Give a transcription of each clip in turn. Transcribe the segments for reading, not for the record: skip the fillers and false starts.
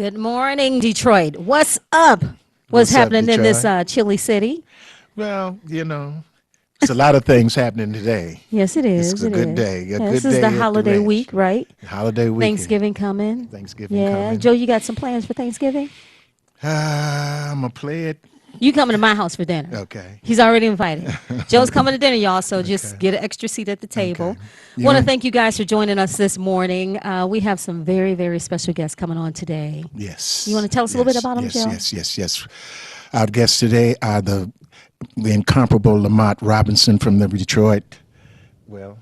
Good morning, Detroit. What's up? What's What's up, happening in this Detroit? chilly city? Well, it's a lot of things happening today. Yes, it It's is. a It good is. day, a Yeah, this good is the day at the holiday ranch. week, right? Holiday weekend, Thanksgiving coming. Thanksgiving Yeah, coming. Joe, you got some plans for Thanksgiving? I'm going to play it. You coming to my house for dinner? Okay. He's already invited. Joe's coming to dinner, y'all. So just Okay. get an extra seat at the Okay. table. You Want to know, thank you guys for joining us this morning. We have some very, very special guests coming on today. You want yes. to tell us a little bit Yes. about them, Yes. Joe? Yes. Yes. Yes. Our guests today are the incomparable Lamont Robinson from the Detroit. Well,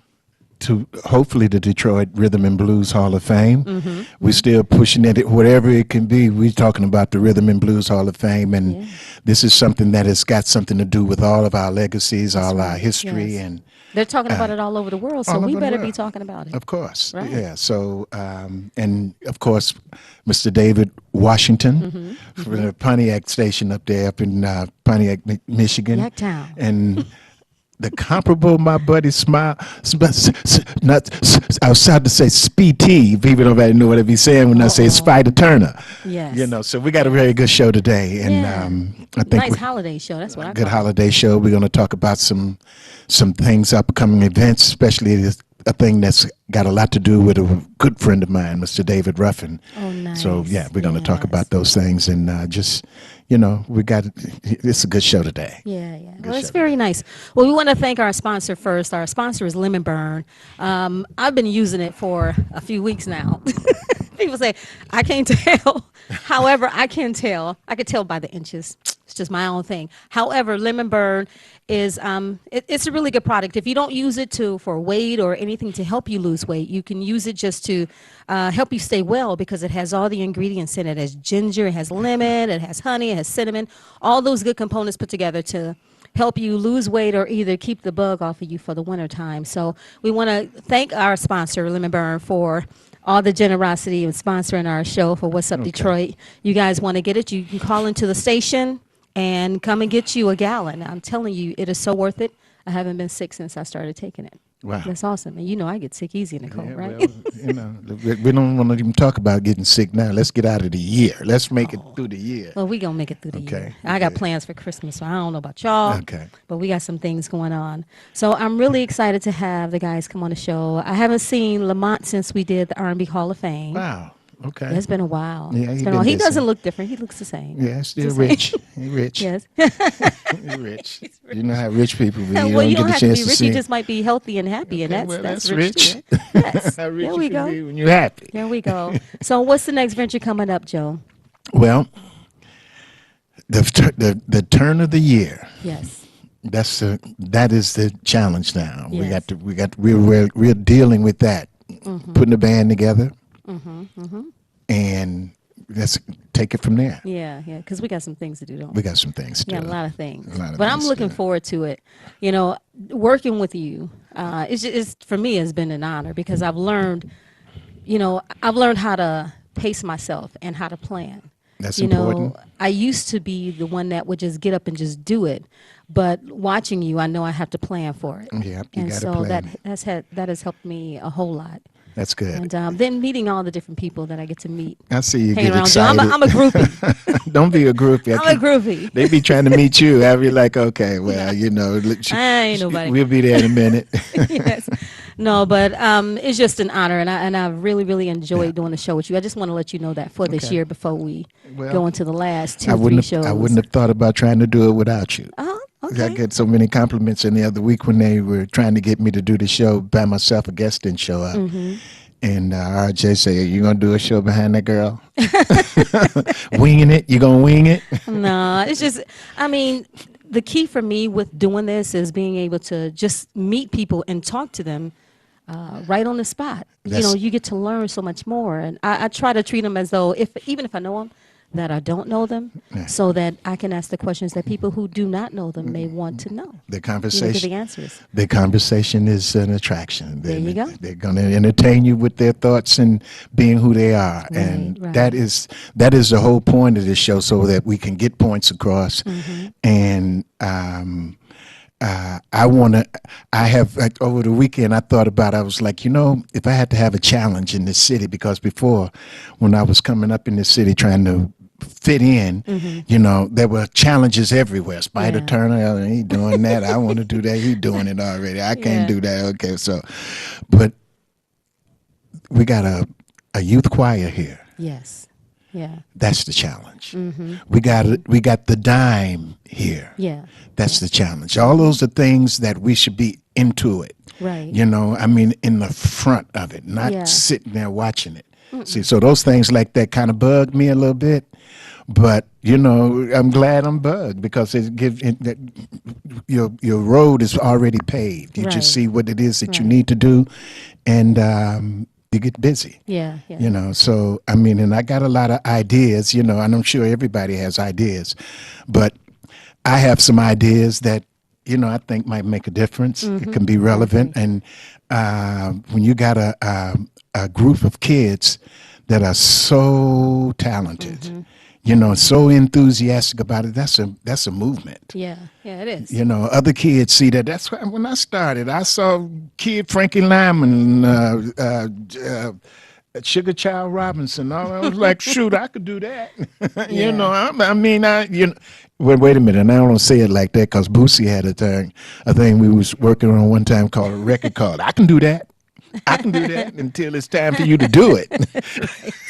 to hopefully the Detroit Rhythm and Blues Hall of Fame. We're still pushing it, whatever it can be. We're talking about the Rhythm and Blues Hall of Fame, and Yeah. this is something that has got something to do with all of our legacies, That's all our right. history, Yes. and They're talking about it all over the world, so all we over the better be world. talking about it. Of course, Right. yeah. So, and of course, Mr. David Washington from the Pontiac station up there, up in Pontiac, Michigan, Yacktown. and the comparable, my buddy Smile, not, I was sad to say Speedy. People don't really know what I be saying when I say Spider Turner. Yes. So we got a very good show today, and Yeah. I think Nice we holiday show. That's what I good call it. holiday show. We're going to talk about some things, upcoming events, especially a thing that's got a lot to do with a good friend of mine, Mr. David Ruffin. Oh, So nice. yeah, we're going to talk Yes. about those things, and just we got it's a good show today. Yeah, yeah. Good Well, it's show very today. nice. Well, we want to thank our sponsor first. Our sponsor is Lemon Burn. I've been using it for a few weeks now. People say, I can't tell. However, I can tell. I can tell by the inches. It's just my own thing. However, Lemon Burn is it's a really good product. If you don't use it for weight or anything to help you lose weight, you can use it just to help you stay well because it has all the ingredients in it. It has ginger, it has lemon, it has honey, it has cinnamon, all those good components put together to help you lose weight or either keep the bug off of you for the winter time. So we want to thank our sponsor, Lemon Burn, for all the generosity of sponsoring our show for What's Up Okay. Detroit. You guys want to get it, you can call into the station and come and get you a gallon. I'm telling you, it is so worth it. I haven't been sick since I started taking it. Wow. That's awesome. And you know I get sick easy in the cold, Yeah, right? well, we don't want to even talk about getting sick now. Let's get out of the year. Let's make it through the year. Well, we gonna make it through the Okay, year. I got okay. plans for Christmas, so I don't know about y'all. Okay. But we got some things going on. So I'm really excited to have the guys come on the show. I haven't seen Lamont since we did the R&B Hall of Fame. Wow. Okay. It's been a while. Yeah, It's he been a while. been He busy. doesn't look different. He looks the same. Yeah, still Just saying. rich. He rich. Yes. He rich. You know how rich people be. Well, You you don't don't get a have to chance be to rich. see You him. just might be healthy and happy, and Okay, that's well, that's that's rich. rich. Too, right? Yes. How rich There you we can go. be when you're happy. There we go. So what's the next venture coming up, Joe? Well, the turn of the year. Yes. That is the challenge now. Yes. We're dealing with that, putting a band together, and let's take it from there. Yeah, yeah. Because we got some things to do, don't we? We got some things to Yeah, a do. lot of things. A lot of But I'm things to looking do. forward to it. You know, working with you, for me has been an honor because I've learned how to pace myself and how to plan. That's You important. know, I used to be the one that would just get up and just do it. But watching you, I know I have to plan for it. Yeah, you And gotta so plan. that has helped me a whole lot. That's good. And then meeting all the different people that I get to meet. I see you Hang get around Joe. excited. I'm a groupie. Don't be a groupie. I'm a groupie. They be trying to meet you. I'll be like, okay, well, I ain't nobody. We'll be there in a minute. Yes. No, but it's just an honor, and I really, really enjoyed Yeah. doing the show with you. I just want to let you know that for this Okay. year before we Well, go into the last I 2-3 wouldn't shows. have, I wouldn't have thought about trying to do it without you. Oh, I okay. get so many compliments in the other week when they were trying to get me to do the show by myself. A guest didn't show up. Mm-hmm. And RJ said, you going to do a show behind that girl? Winging it? You going to wing it? No, it's just, I mean, the key for me with doing this is being able to just meet people and talk to them right on the spot. That's- You get to learn so much more. And I try to treat them as though, even if I know them, that I don't know them, Yeah. so that I can ask the questions that people who do not know them may want to know. The Get conversation. the answers. The conversation is an attraction. There you go. They're going to entertain you with their thoughts and being who they are, and right. that is the whole point of this show, so that we can get points across, Mm-hmm. and I have, like, over the weekend, I thought about, I was like, if I had to have a challenge in this city, because before, when I was coming up in this city trying to fit in, there were challenges everywhere. Spider Yeah. Turner, he doing that. I want to do that. He doing it already. I can't Yeah. do that. Okay, so, but we got a youth choir here. Yes. Yeah. That's the challenge. We got the dime here. Yeah. That's the challenge. All those are things that we should be into it. Right. I mean, in the front of it, not Yeah. sitting there watching it. See, so those things like that kind of bug me a little bit. But I'm glad I'm bugged, because it gives that your road is already paved. You Right. just see what it is that you Right. need to do, and you get busy. Yeah. Yeah. So I mean, and I got a lot of ideas, and I'm sure everybody has ideas, but I have some ideas that I think might make a difference. It can be relevant, and when you got a group of kids that are so talented, so enthusiastic about it, that's a movement. Yeah. Yeah. It is. Other kids see that. That's why when I started, I saw kid Frankie Lyman, Sugar Child Robinson. I was like, shoot, I could do that. Yeah. I mean, wait a minute. And I don't say it like that, because Boosie had a thing we was working on one time called a record called I Can Do That. I can do that until it's time for you to do it.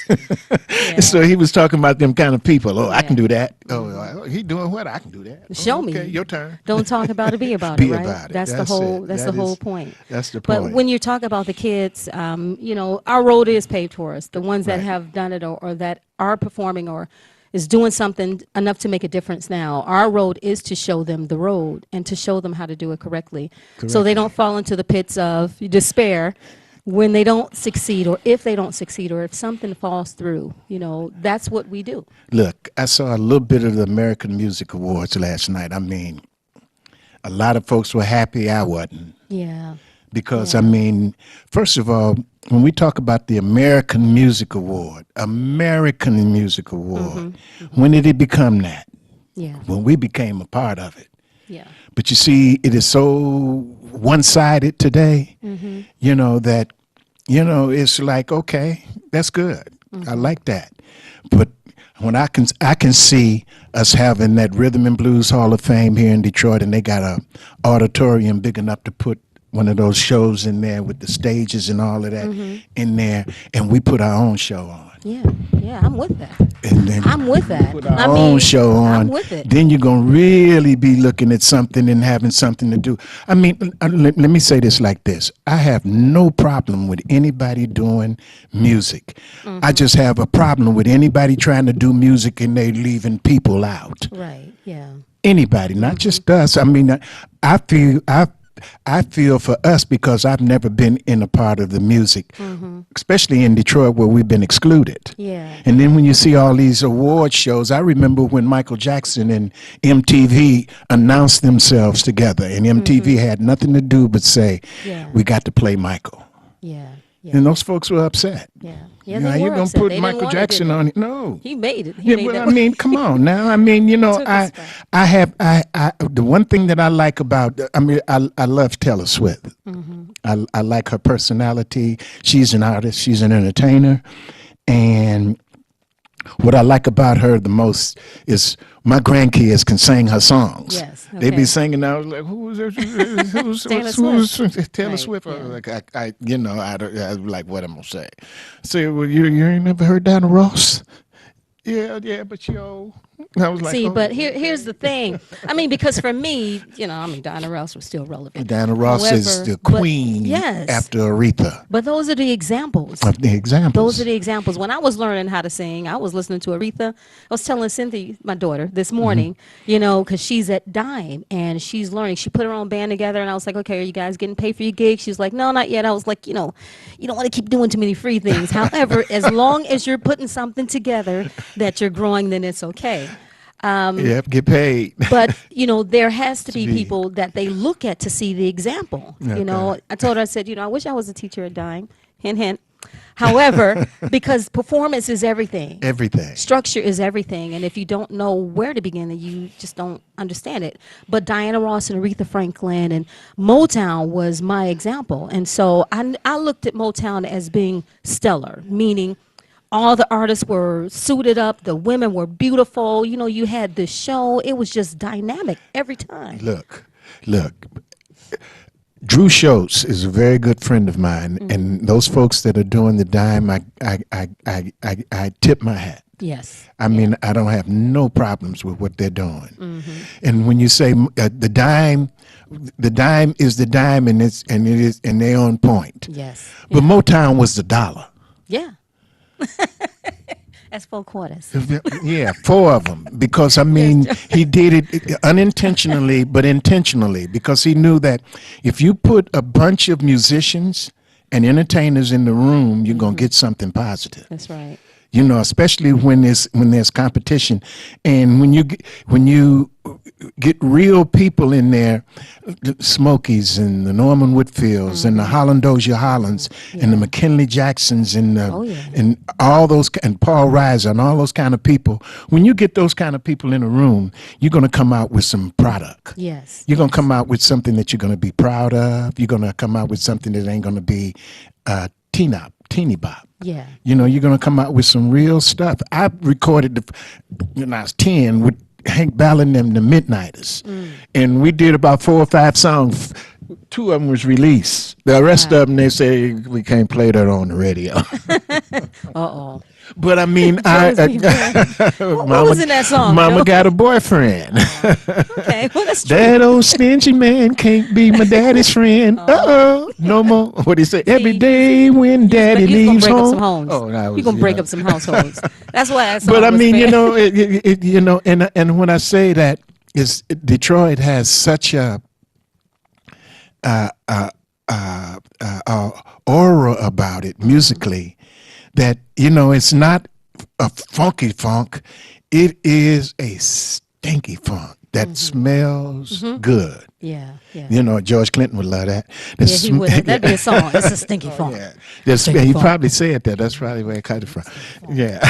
Yeah. So he was talking about them kind of people. Oh, I can Yeah. do that. Oh, he doing what? I can do that. Show me. Okay, your turn. Don't talk about it, be about Be it, right? about it. That's the That's whole. it. That's That the whole is- point. That's the But point. when you talk about the kids, our road is paved for us. The ones that Right. have done it, or that are performing, or is doing something enough to make a difference now. Our road is to show them the road and to show them how to do it correctly, so they don't fall into the pits of despair when they don't succeed, or if they don't succeed, or if something falls through. That's what we do. Look, I saw a little bit of the American Music Awards last night. I mean, a lot of folks were happy. I wasn't. Yeah. Because, Yeah. I mean, first of all, when we talk about the American Music Award, when did it become that? Yeah. When we became a part of it. Yeah. But you see, it is so one-sided today, that, it's like, okay, that's good. I like that. But when I can see us having that Rhythm and Blues Hall of Fame here in Detroit, and they got a auditorium big enough to put one of those shows in there with the stages and all of that in there, and we put our own show on. Yeah. Yeah. I'm with that. And then I'm with that. put our own show on, I'm with it. then you're going to really be looking at something and having something to do. I mean, let me say this like this. I have no problem with anybody doing music. I just have a problem with anybody trying to do music and they leaving people out. Right. Yeah. Anybody, not just us. I mean, I feel for us, because I've never been in a part of the music, especially in Detroit where we've been excluded. Yeah. And then when you see all these award shows, I remember when Michael Jackson and MTV announced themselves together, and MTV had nothing to do but say, Yeah. we got to play Michael. Yeah. Yeah. And those folks were upset. Yeah. Yeah. Now They you're were going to upset. put They didn't Michael want it, Jackson did on they? it. No. He made it. He Yeah, made well, that. I mean, come on now. I mean, Took us back. I the one thing that I like about, I love Taylor Swift. I like her personality. She's an artist. She's an entertainer. And what I like about her the most is my grandkids can sing her songs. Yes, They okay. be singing. I was like, who's Taylor Taylor Right, Swift? yeah. Like I like what I'm gonna say. Say, well, you ain't never heard Diana Ross? Yeah, but I was like, See, oh, but here's the thing. I mean, because for me, Diana Ross was still relevant. Diana Ross is However, the but- queen yes. after Aretha But those are the examples. of the examples. Those are the examples. When I was learning how to sing, I was listening to Aretha. I was telling Cynthia, my daughter, this morning, because she's at Dime and she's learning. She put her own band together, and I was like, okay, are you guys getting paid for your gigs? She was like, no, not yet. I was like, you don't want to keep doing too many free things. However, as long as you're putting something together that you're growing, then it's okay. Yep, get paid. But there has to be be- people that they look at to see the example. Okay. I told her, I said, I wish I was a teacher at Dime. Hint, hint. However, because performance is everything. Everything. Structure is everything, and if you don't know where to begin, then you just don't understand it. But Diana Ross and Aretha Franklin and Motown was my example, and so I looked at Motown as being stellar, meaning all the artists were suited up, the women were beautiful. You know, you had this show; it was just dynamic every time. Look. Drew Schultz is a very good friend of mine, and those folks that are doing the dime, I tip my hat. Yes. I mean, I don't have no problems with what they're doing. And when you say the dime is the dime, and they're on point. Yes. But Motown was the dollar. Yeah. That's 4 quarters. Yeah, 4 of them. Because, I mean, he did it unintentionally, but intentionally, because he knew that if you put a bunch of musicians and entertainers in the room, you're going to get something positive. That's right. You know, especially when there's competition, and when you get real people in there, the Smokies and the Norman Whitfields and the Holland Dozier Hollands and the McKinley Jacksons and and all those, and Paul Reiser and all those kind of people. When you get those kind of people in a room, you're going to come out with some product. Yes. You're going to come out with something that you're going to be proud of. You're going to come out with something that ain't going to be teeny bop. Yeah. You know, you're going to come out with some real stuff. I recorded when I was 10 with Hank Ballard and the Midnighters. And we did about 4 or 5 songs. 2 of them was released. The rest of them, they say, we can't play that on the radio. Uh-oh. But I mean, What was in that song? Mama got a boyfriend. Okay, well, that's true. That old stingy man can't be my daddy's friend. No more. What do you say? Every day when daddy leaves home. You're gonna break up some households. That's why that song But I was mean, fair. you know, and when I say that, is Detroit has such a aura about it musically that, you know, it's not a funky funk. It is a stinky funk that smells good. Yeah, yeah. You know, George Clinton would love that. Yeah, he would. That'd be a song. It's a stinky funk. Yeah. Stinky He funk. probably said that. That's probably where it cut it from. Yeah.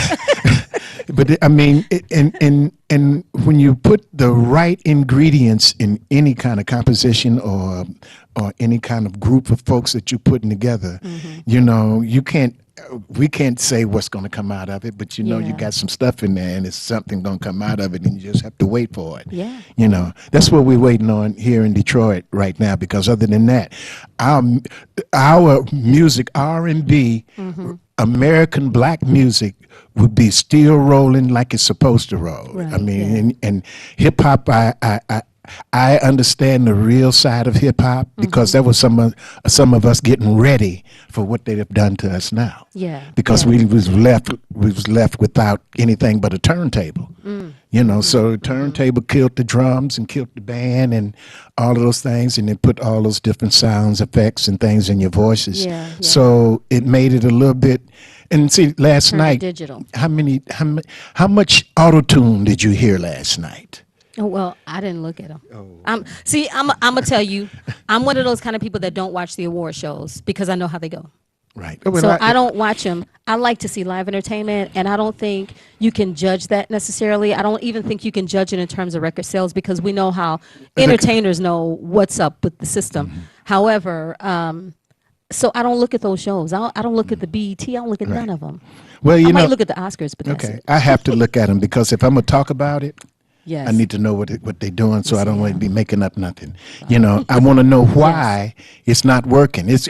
But I mean, and when you put the right ingredients in any kind of composition or any kind of group of folks that you're putting together, you know, we can't say what's going to come out of it, but you know, you Yeah. got some stuff in there, and it's something going to come out of it, and you just have to wait for it. Yeah. You know, that's what we're waiting on here in Detroit right now. Because other than that, our music, R&B, American black music, would be still rolling like it's supposed to roll. Right, I mean, and hip hop, I understand the real side of hip hop, because that was some of us getting ready for what they have done to us now. Yeah. Because we was left without anything but a turntable. You know, so the turntable killed the drums and killed the band and all of those things, and then put all those different sounds, effects, and things in your voices. Yeah, yeah. So it made it a little bit. And see, last Turned it night, digital. how much auto tune did you hear last night? Oh, well, I didn't look at them. I'm gonna tell you, I'm one of those kind of people that don't watch the award shows because I know how they go. Right. So I don't watch them. I like to see live entertainment, and I don't think you can judge that necessarily. I don't even think you can judge it in terms of record sales, because we know how entertainers know what's up with the system. However, so I don't look at those shows. I don't look at the BET. I don't look at none of them. Well, you I know, might look at the Oscars, but that's okay, it. I have to look at them, because if I'm gonna talk about it, Yes. I need to know what they're doing, so I don't want to be making up nothing. You know, I want to know why it's not working. It's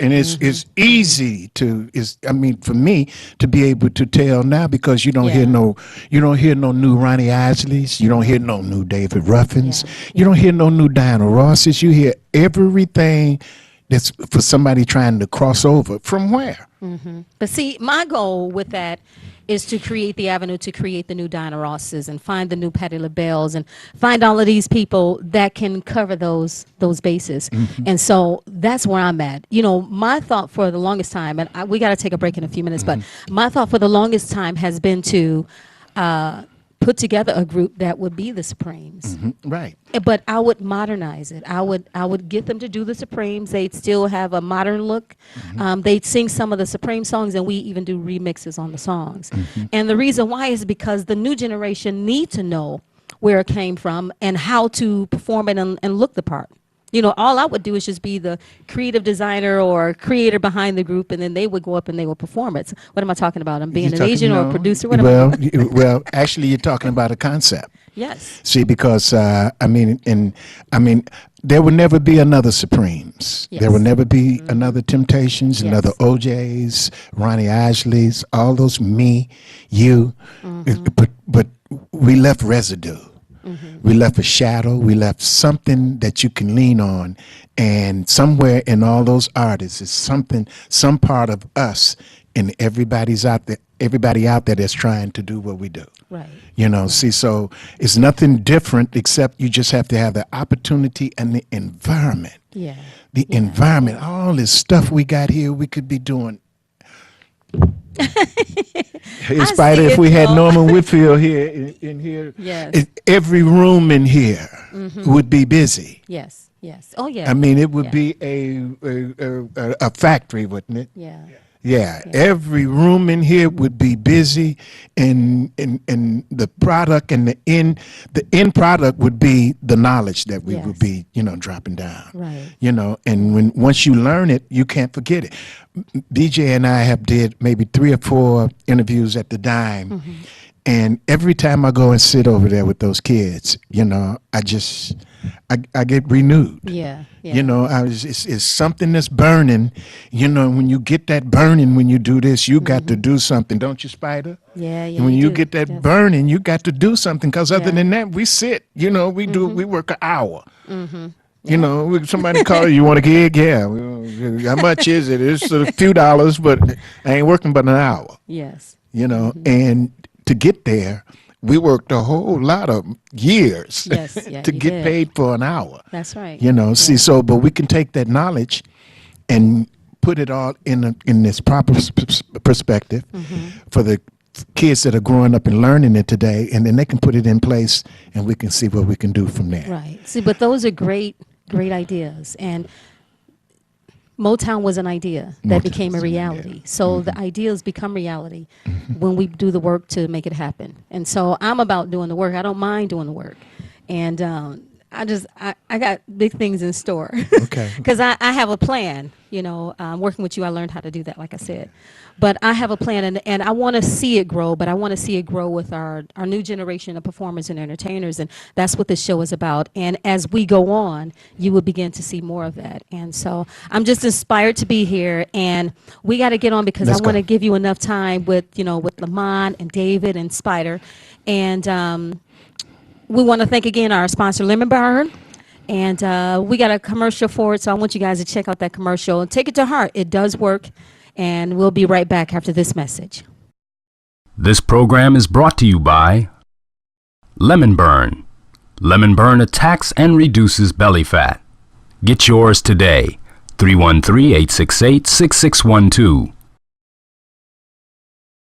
easy to. I mean, for me to be able to tell now, because you don't hear no new Ronnie Isleys, you don't hear no new David Ruffins, you don't hear no new Diana Rosses. You hear everything that's for somebody trying to cross over from where. But see, my goal with that is to create the avenue to create the new Diana Rosses and find the new Patti LaBelle's and find all of these people that can cover those bases. And so that's where I'm at. You know, my thought for the longest time, and we got to take a break in a few minutes, but my thought for the longest time has been to put together a group that would be the Supremes. Right. But I would modernize it. I would get them to do the Supremes. They'd still have a modern look. They'd sing some of the Supreme songs, and we even do remixes on the songs. And the reason why is because the new generation need to know where it came from and how to perform it and look the part. You know, all I would do is just be the creative designer or creator behind the group, and then they would go up and they would perform it. So what am I talking about? I'm being You're an talking- agent or no. a producer? What well, am I? well, actually, you're talking about a concept. Yes. See, because there will never be another Supremes. Yes. There will never be another Temptations, Yes. another OJs, Ronnie Ashleys, all those me, you. But we left residue. We left a shadow. We left something that you can lean on, and somewhere in all those artists is something, some part of us, and everybody out there that's trying to do what we do. Right. You know, see, so it's nothing different except you just have to have the opportunity and the environment. Yeah. The environment, all this stuff we got here, we could be doing. In spite of see if it, we had Joe. Norman Whitfield here in here, Yes. every room in here would be busy. Yes. Yes. Oh, yeah. I mean, it would Yeah. be a factory, wouldn't it? Yeah. Yeah, every room in here would be busy, and the product and the end product would be the knowledge that we would Yes. be, you know, dropping down. Right. You know, and once you learn it, you can't forget it. BJ and I have did maybe 3 or 4 interviews at the Dime, and every time I go and sit over there with those kids, you know, I get renewed. Yeah. Yeah. You know, it's something that's burning. You know, when you get that burning, when you do this, you got to do something, don't you, Spider? Yeah. Yeah. And when you do. get that Yes. burning, you got to do something. Because other Yeah. than that, we sit. You know, we work an hour. You know, somebody call you want a gig? Yeah. Well, how much is it? It's a few dollars, but I ain't working but an hour. Yes. You know, and to get there, we worked a whole lot of years Yes, yeah, to you get did. paid for an hour. That's right. You know, see, so, but we can take that knowledge and put it all in this proper perspective for the kids that are growing up and learning it today, and then they can put it in place, and we can see what we can do from there. Right. See, but those are great ideas. And Motown was an idea that became a reality. So the ideas become reality when we do the work to make it happen. And so I'm about doing the work. I don't mind doing the work. And I got big things in store. Okay. Because I have a plan. You know, working with you, I learned how to do that, like I said. But I have a plan, and I want to see it grow, but I want to see it grow with our new generation of performers and entertainers, and that's what this show is about. And as we go on, you will begin to see more of that. And so I'm just inspired to be here, and we got to get on because Let's I want to go. give you enough time with Lamont and David and Spider. And we want to thank again our sponsor, Lemon Burn. And we got a commercial for it, so I want you guys to check out that commercial and take it to heart. It does work, and we'll be right back after this message. This program is brought to you by Lemon Burn. Lemon Burn attacks and reduces belly fat. Get yours today. 313-868-6612.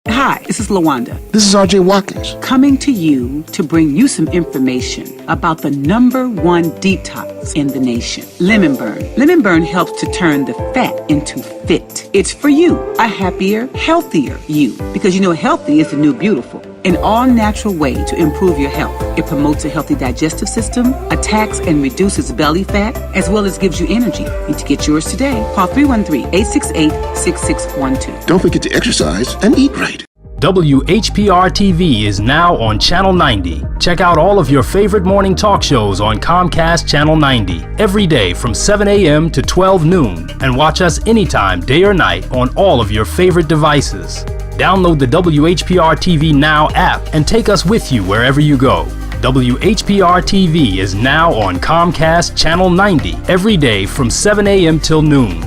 Hi, this is LaWanda, This is RJ Watkins. coming to you to bring you some information about the #1 detox in the nation, Lemon Burn. Lemon Burn helps to turn the fat into fit. It's for you, a happier, healthier you, because you know healthy is the new beautiful. An all-natural way to improve your health. It promotes a healthy digestive system, attacks and reduces belly fat, as well as gives you energy. Need to get yours today. Call 313-868-6612. Don't forget to exercise and eat right. WHPR-TV is now on Channel 90. Check out all of your favorite morning talk shows on Comcast Channel 90 every day from 7 a.m. to 12 noon. And watch us anytime, day or night, on all of your favorite devices. Download the WHPR-TV Now app and take us with you wherever you go. WHPR-TV is now on Comcast Channel 90 every day from 7 a.m. till noon.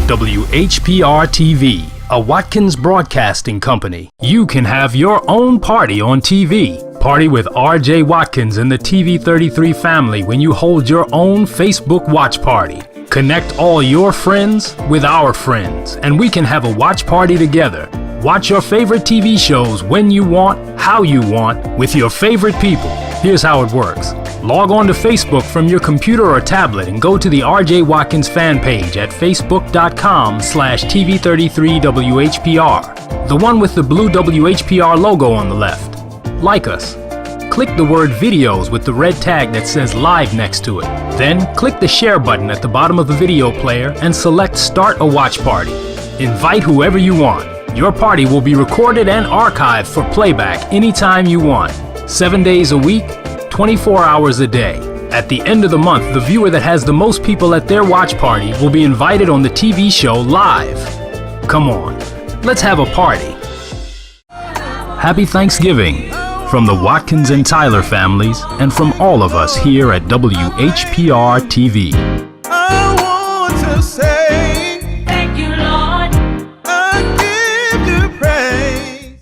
WHPR-TV, a Watkins Broadcasting Company. You can have your own party on TV. Party with RJ Watkins and the TV33 family when you hold your own Facebook watch party. Connect all your friends with our friends, and we can have a watch party together. Watch your favorite TV shows when you want, how you want, with your favorite people. Here's how it works. Log on to Facebook from your computer or tablet and go to the RJ Watkins fan page at facebook.com/TV33WHPR, the one with the blue WHPR logo on the left. Like us. Click the word videos with the red tag that says live next to it. Then click the share button at the bottom of the video player and select start a watch party. Invite whoever you want. Your party will be recorded and archived for playback anytime you want. 7 days a week, 24 hours a day. At the end of the month, the viewer that has the most people at their watch party will be invited on the TV show live. Come on, let's have a party. Happy Thanksgiving from the Watkins and Tyler families and from all of us here at WHPR TV. I want to say Thank you, Lord. I give you praise.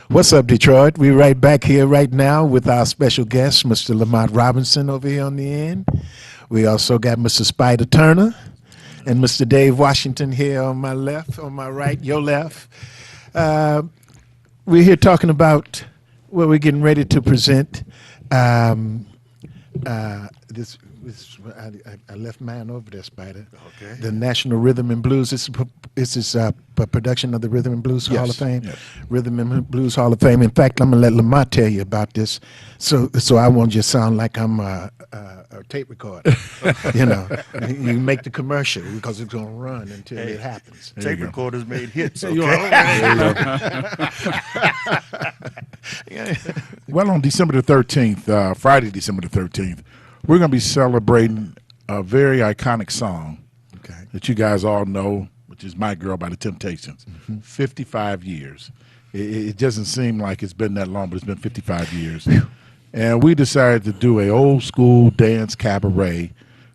What's up, Detroit? We're right back here right now with our special guest, Mr. Lamont Robinson over here on the end. We also got Mr. Spider Turner and Mr. Dave Washington here on my left, on my right, your left. We're here talking about what we're getting ready to present. I left mine over there, Spider. Okay. The National Rhythm and Blues. This is a production of the Rhythm and Blues Hall of Fame. Yes. Rhythm and Blues Hall of Fame. In fact, I'm gonna let Lamont tell you about this, so I won't just sound like I'm a tape recorder. You know, you make the commercial because it's gonna run until it happens. Tape recorders made hits. Okay? Well, on December the 13th, Friday, December the 13th, we're going to be celebrating a very iconic song that you guys all know, which is My Girl by the Temptations. 55 years. It doesn't seem like it's been that long, but it's been 55 years. And we decided to do a old school dance cabaret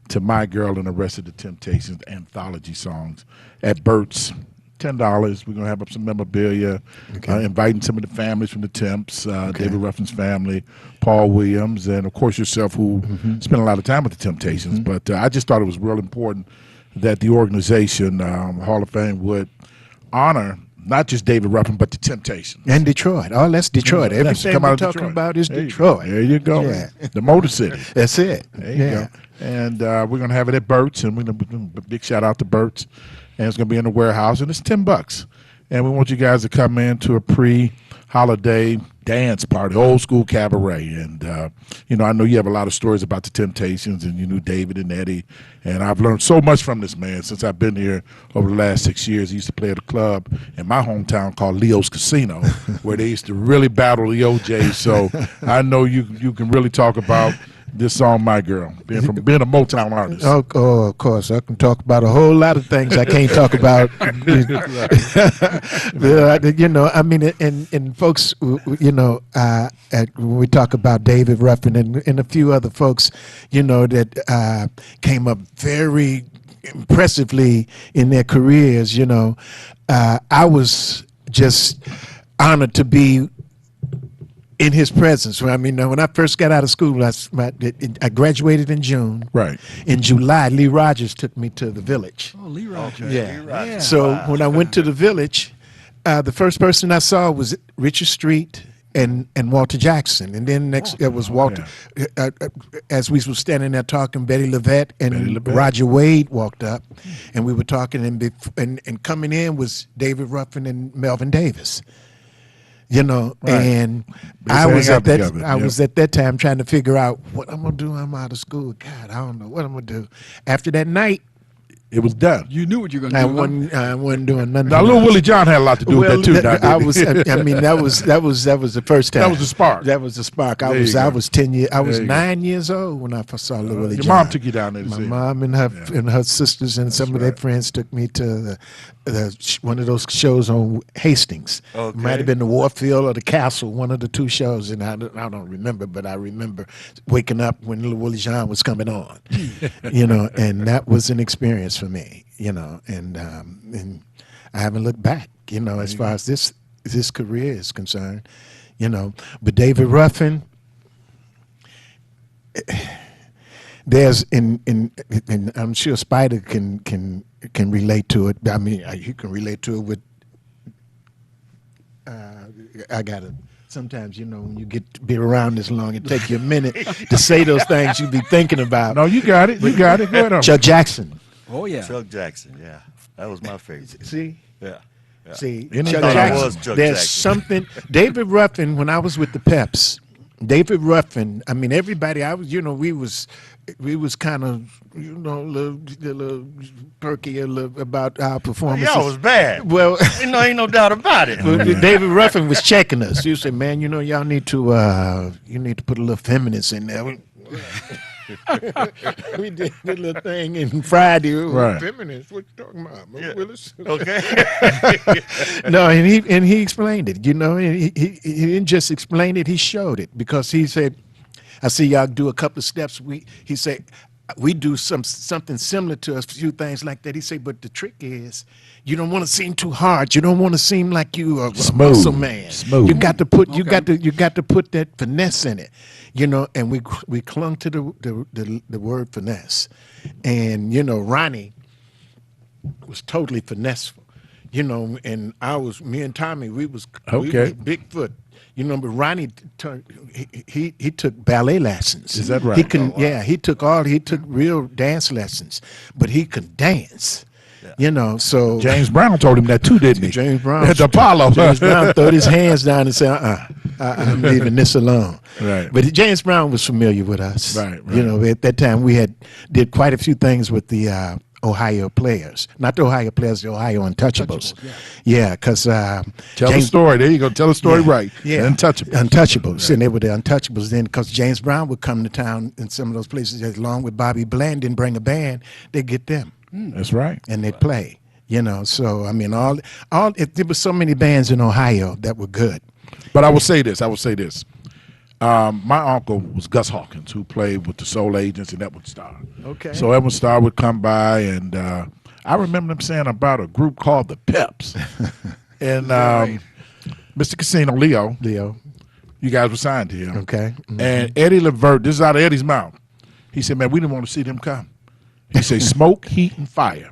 to My Girl and the Rest of the Temptations anthology songs at Burt's. $10. We're going to have up some memorabilia, inviting some of the families from the Temps, David Ruffin's family, Paul Williams, and of course yourself, who spent a lot of time with the Temptations. But I just thought it was real important that the organization, Hall of Fame, would honor not just David Ruffin, but the Temptations. And Detroit. Oh, that's Detroit. Everything we're talking about is Detroit. There you go. Yeah. The Motor City. That's it. There you go. And we're going to have it at Burt's, and we're going to do a big shout out to Burt's. And it's going to be in the warehouse, and it's $10. And we want you guys to come in to a pre-holiday dance party, old school cabaret. And, you know, I know you have a lot of stories about the Temptations, and you knew David and Eddie. And I've learned so much from this man since I've been here over the last 6 years. He used to play at a club in my hometown called Leo's Casino, where they used to really battle the OJs. So I know you can really talk about this song, My Girl, being a Motown artist. Oh, of course. I can talk about a whole lot of things I can't talk about. You know, I mean, and folks, you know, when we talk about David Ruffin and a few other folks, you know, that came up very impressively in their careers, you know, I was just honored to be in his presence. I mean, when I first got out of school, I graduated in June. Right. In July, Lee Rogers took me to the Village. Oh, Lee Rogers. Yeah. Lee Rogers. So when I went to the Village, the first person I saw was Richard Street and Walter Jackson. And then next it was Walter. As we were standing there talking, Betty Levette and Roger Wade walked up, and we were talking, and coming in was David Ruffin and Melvin Davis. You know, and I was at that time trying to figure out what I'm gonna do. I'm out of school. God, I don't know what I'm gonna do. After that night, it was done. You knew what you were going to do. I wasn't doing nothing. Now, Little Willie John had a lot to do with that too. now, I didn't was. he? I mean, that was the first time. That was the spark. That was the spark. There you go. I was 10 years. I was There you go. 9 years old when I first saw Little Willie Your John. mom took you down there to My see it. mom and her sisters and some of their friends took me to one of those shows on Hastings. It might have been the Warfield or the Castle, one of the two shows, and I don't remember, but I remember waking up when Little Willie John was coming on, and that was an experience for me, and I haven't looked back, as far as this career is concerned, But David Ruffin, there's and I'm sure Spider can relate to it. I mean, you can relate to it with. I gotta. Sometimes when you get to be around this long, it takes you a minute to say those things you be thinking about. No, you got it. You got it. Go ahead. Chuck Jackson. Oh, yeah. Chuck Jackson, yeah. That was my favorite. See. Yeah. See, Anything Chuck else? Jackson. Was Chuck There's Jackson. something. David Ruffin, when I was with the Peps, David Ruffin. I mean, everybody. I was. We was kind of. A little perky about our performances. Y'all was bad. Well, Ain't no doubt about it. David Ruffin was checking us. He said, "Man, y'all need to put a little feminist in there." We did a little thing in Friday. Right. Feminist? What you talking about, Yeah. Willis? Okay. No, and he explained it. And he didn't just explain it; he showed it because he said, "I see y'all do a couple of steps." He said, "We do something similar to a few things like that." He said, "But the trick is, you don't want to seem too hard. You don't want to seem like you are a muscle man. Smooth. You got to put you got to put that finesse in it, And we clung to the word finesse, and Ronnie was totally finesseful, And me and Tommy, we was Bigfoot. But Ronnie he took ballet lessons. Is that right? He can he took real dance lessons, but he could dance. So James Brown told him that too, didn't he? James Brown At the Apollo. James Brown throwed his hands down and said, I'm leaving this alone. Right. But James Brown was familiar with us. Right. At that time we did quite a few things with the Ohio Players. Not the Ohio Players, the Ohio Untouchables. Yeah, because Tell a story. There you go. Tell a story right. Yeah. Untouchables. Untouchables. Right. And they were the Untouchables then because James Brown would come to town in some of those places along with Bobby Bland, bring a band, they'd get them. That's right. And they'd play. So I mean, there were so many bands in Ohio that were good. But I will say this. My uncle was Gus Hawkins, who played with the Soul Agents and Edward Starr. Okay. So Edward Starr would come by, and I remember them saying about a group called the Peps. And Mr. Casino, Leo, you guys were signed to him. Okay. Mm-hmm. And Eddie Levert, this is out of Eddie's mouth. He said, "Man, we didn't want to see them come." He said, "Smoke, heat, and fire."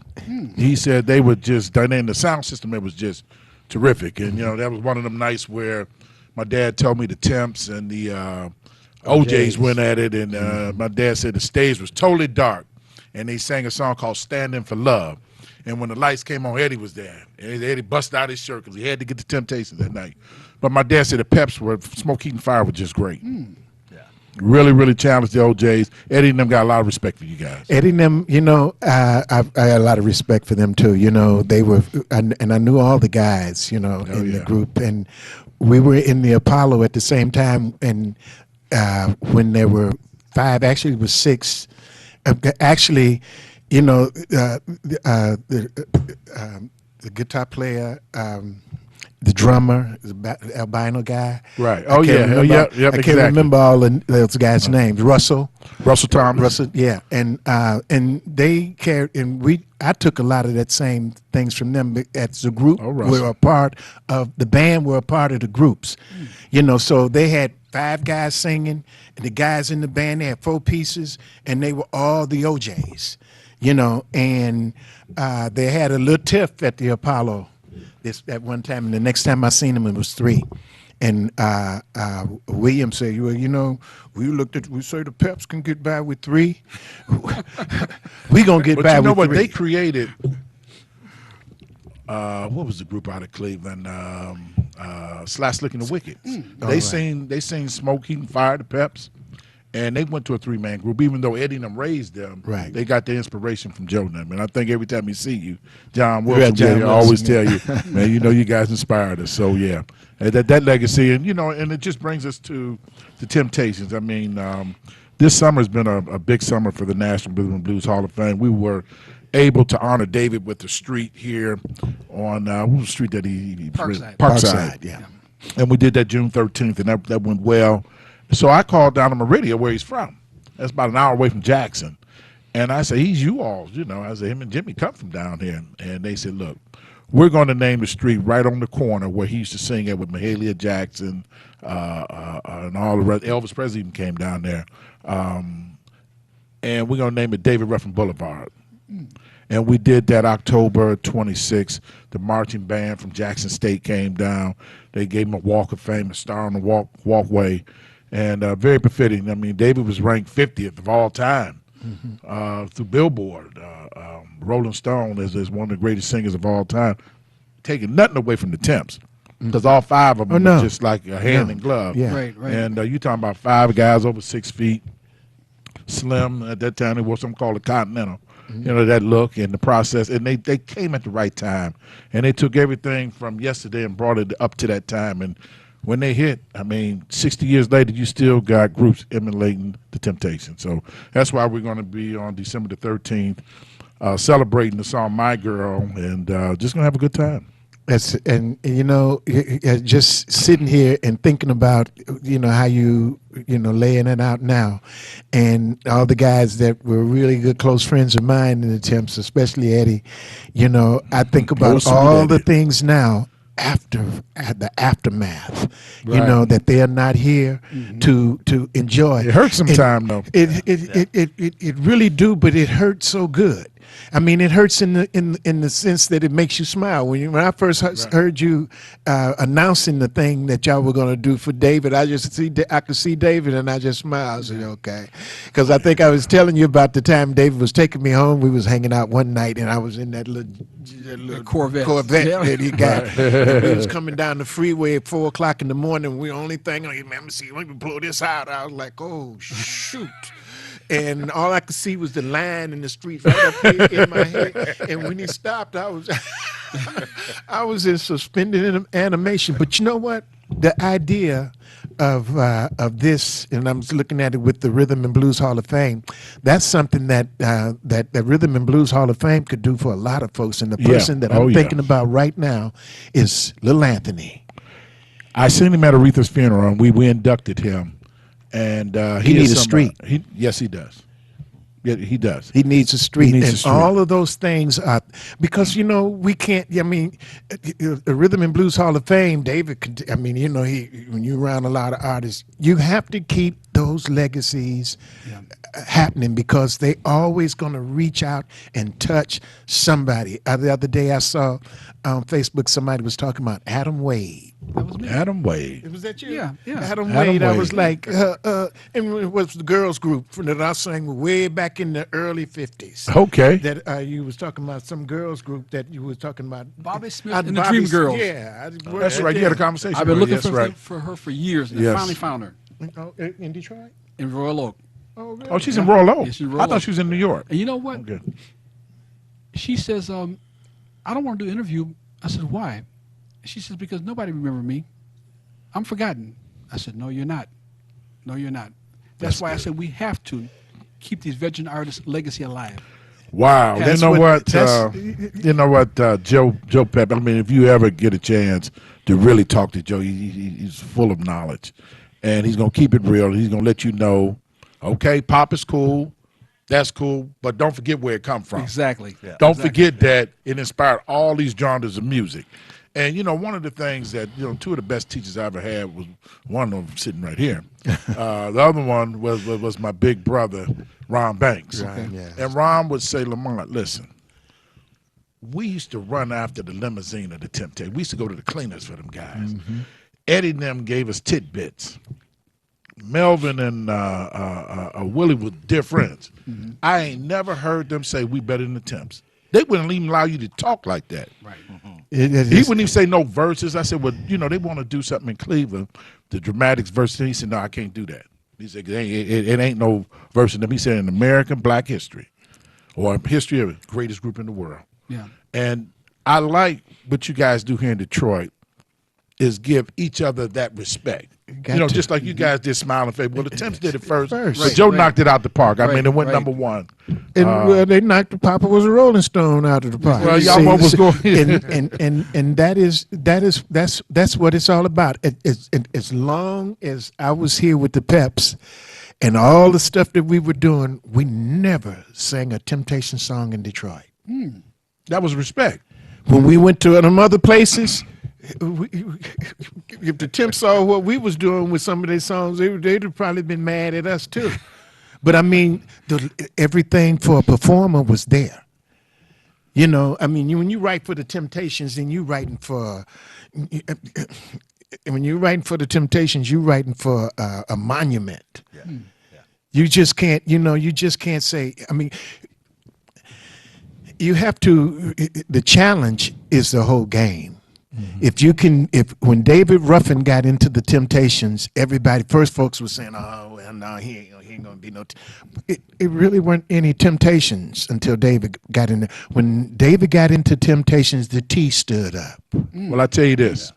He said they were just done in the sound system. It was just terrific, and that was one of them nights where my dad told me the Temps and the OJs went at it, and my dad said the stage was totally dark, and they sang a song called "Standing for Love." And when the lights came on, Eddie was there. And Eddie busted out his shirt because he had to get the Temptations that night. But my dad said the Peps were Smoke, Heat, and Fire were just great. Really, really challenged the OJs. Eddie and them got a lot of respect for you guys. Eddie and them, I had a lot of respect for them too. They were, and I knew all the guys, in the group, and we were in the Apollo at the same time. And when there were 5, actually it was 6. Actually, the guitar player. The drummer, the albino guy. Right. I can't remember all those guys' names. Russell Thomas. Yeah. And they carried, and I took a lot of that same things from them. As a group, were a part of the band. Were a part of the groups. So they had 5 guys singing, and the guys in the band, they had 4 pieces, and they were all the OJs. And they had a little tiff at the Apollo. At one time, and the next time I seen him, it was 3. And William said, "Well, we say the Peps can get by with 3. We gonna get by with 3." But you know what? They created. What was the group out of Cleveland? Sly Slick and the Wicked. They sing "Smoke, Heat, and Fire," the Peps, And they went to a 3-man group, even though Eddie and them raised them. Right. They got their inspiration from Joe and them. And I think every time he see you, John Yeah, Wilson, John will always Wilson, tell you, man, you know, you guys inspired us. So yeah, and that legacy, and you know, and it just brings us to the Temptations. I mean, this summer has been a big summer for the National Rhythm and Blues Hall of Fame. We were able to honor David with the street here on what was the street that he Parkside. Parkside, yeah. And we did that June 13th, and that went well. So I called down to Meridia, where he's from. That's about an hour away from Jackson. And I said, he's you all, you know. I said, him and Jimmy come from down here. And they said, look, we're going to name the street right on the corner where he used to sing at with Mahalia Jackson and all the rest. Elvis Presley even came down there. And we're going to name it David Ruffin Boulevard. And we did that October 26th. The marching band from Jackson State came down. They gave him a Walk of Fame, a star on the walkway. And very befitting. I mean, David was ranked 50th of all time through Billboard. Rolling Stone is one of the greatest singers of all time, taking nothing away from the Temps, because all 5 of them were just like a hand in glove. Yeah. Right. And you talking about 5 guys over 6 feet, slim. At that time, they wore something called a Continental. You know, that look and the process. And they came at the right time. And they took everything from yesterday and brought it up to that time. And when they hit, I mean, 60 years later, you still got groups emulating the Temptations. So that's why we're going to be on December the 13th celebrating the song My Girl, and just going to have a good time. And you know, just sitting here and thinking about, you know, how you know, laying it out now, and all the guys that were really good close friends of mine in the Temps, especially Eddie, you know, I think about all the things now after the aftermath, you know, that they are not here to enjoy. It hurts sometimes, though. It really do, but it hurts so good. I mean, it hurts in the sense that it makes you smile. When I first heard you announcing the thing that y'all were going to do for David, I could see David, and I just smiled. I said, okay, because I think I was telling you about the time David was taking me home. We was hanging out one night, and I was in that little Corvette that he got. And we was coming down the freeway at 4:00 in the morning. We only thing, let me blow this out. I was like, oh shoot. And all I could see was the line in the street right up here in my head. And when he stopped, I was in suspended animation. But you know what? The idea of this, and I'm looking at it with the Rhythm and Blues Hall of Fame. That's something that the Rhythm and Blues Hall of Fame could do for a lot of folks. And the person that I'm thinking about right now is Little Anthony. I seen him at Aretha's funeral, and we inducted him. And he needs a street. Yes, he does. Yeah, he does. He needs a street. He needs and a street. all of those things are, because, you know, we can't, I mean, the Rhythm and Blues Hall of Fame, David, I mean, you know, when you're around a lot of artists, you have to keep those legacies happening, because they always going to reach out and touch somebody. The other day I saw on Facebook somebody was talking about Adam Wade. That was me. Adam Wade. Was that you? Yeah. Adam Adam Wade. I Wade. was like, and it was the girls group that I sang way back in the early 50s. Okay. That you was talking about some girls group that you was talking about. Bobby Smith and the Dream Girls. Yeah. That's right. You had a conversation. I've been with her. looking Yes, right. for her for years, and Yes. I finally found her In Detroit? in Royal Oak. Oh, really? Oh, she's in Royal Oak. Yeah, she's in Royal I thought Oak. she was in New York. And you know what? Okay. She says, I don't want to do an interview. I said, why? She says, because nobody remember me. I'm forgotten. I said, no, you're not. No, you're not. That's why I said we have to keep these veteran artists' legacy alive. Wow. That's you know what- what? Joe Pep. I mean, if you ever get a chance to really talk to Joe, he's full of knowledge, and he's gonna keep it real. He's gonna let you know, okay, pop is cool, that's cool, but don't forget where it come from. Exactly. Don't forget that it inspired all these genres of music. And, you know, one of the things that, you know, two of the best teachers I ever had was one of them sitting right here. The other one was my big brother, Ron Banks. And Ron would say, Lamont, listen, we used to run after the limousine of the Temptations. We used to go to the cleaners for them guys. Eddie and them gave us tidbits. Melvin and Willie were dear friends. I ain't never heard them say we better than the Temps. They wouldn't even allow you to talk like that. Right. He wouldn't even say no verses. I said, well, you know, they want to do something in Cleveland, the dramatics verse. He said, no, I can't do that. He said, it ain't no verse in them. He said, in American black history, or history of the greatest group in the world. Yeah. And I like what you guys do here in Detroit is give each other that respect. Got to. Just like you guys did Smiling Face. Well, the Temps did it first, First. but Joe Right. knocked it out the park. I Right, mean, it went right. number one. And well, they knocked Papa was a Rolling Stone out of the park. Well, y'all what was going- and that's what it's all about. As long as I was here with the Peps and all the stuff that we were doing, we never sang a Temptation song in Detroit. That was respect. When we went to them other places, if the Temps saw what we was doing with some of their songs, they'd have probably been mad at us too. But I mean, everything for a performer was there. You know, I mean, when you write for the Temptations, then you writing for. When you're writing for the Temptations, you're writing for a monument. You just can't, you just can't say. I mean, you have to. The challenge is the whole game. If when David Ruffin got into the Temptations, first folks were saying, "Oh, well, no, he ain't gonna be no." It really weren't any Temptations until David got in there. When David got into Temptations, the T stood up. Well, I tell you this.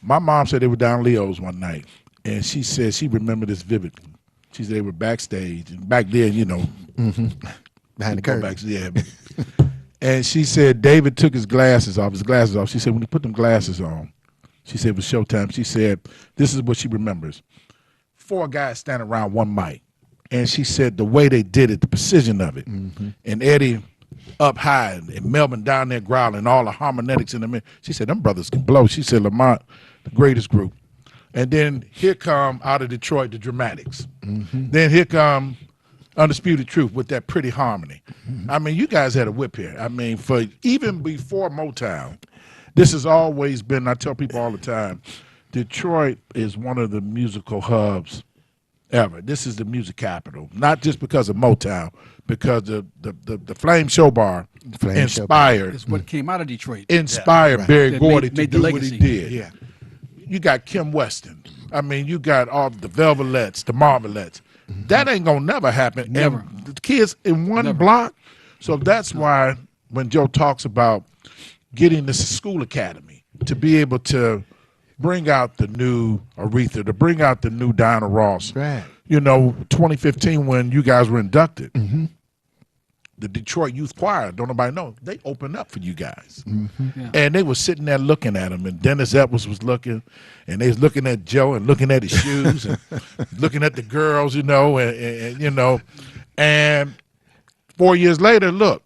My mom said they were down Leo's one night, and she said she remembered this vividly. She said they were backstage, and back then, Behind the go curtain. back, yeah. And she said David took his glasses off. She said when he put them glasses on, she said it was showtime. She said this is what she remembers: 4 guys standing around one mic, and she said the way they did it, the precision of it, and Eddie up high and Melvin down there growling, all the harmonics in the middle. She said them brothers can blow. She said Lamont, the greatest group. And then here come out of Detroit the Dramatics. Then here come Undisputed Truth with that pretty harmony. I mean, you guys had a whip here. I mean, for even before Motown, this has always been, I tell people all the time, Detroit is one of the musical hubs ever. This is the music capital, not just because of Motown, because the Flame Show Bar Flame Show inspired It's what came out of Detroit. Barry That Gordy made to the do what he legacy. did. Yeah. You got Kim Weston. I mean, you got all the Velvelettes, the Marvelettes. That ain't gonna never happen. Never. And the kids in one Never. block. So that's why when Joe talks about getting this school academy to be able to bring out the new Aretha, to bring out the new Diana Ross. Right. 2015 when you guys were inducted. The Detroit Youth Choir, don't nobody know, they opened up for you guys. Yeah. And they were sitting there looking at him, and Dennis Edwards was looking, and they was looking at Joe and looking at his shoes and looking at the girls, and 4 years later, look,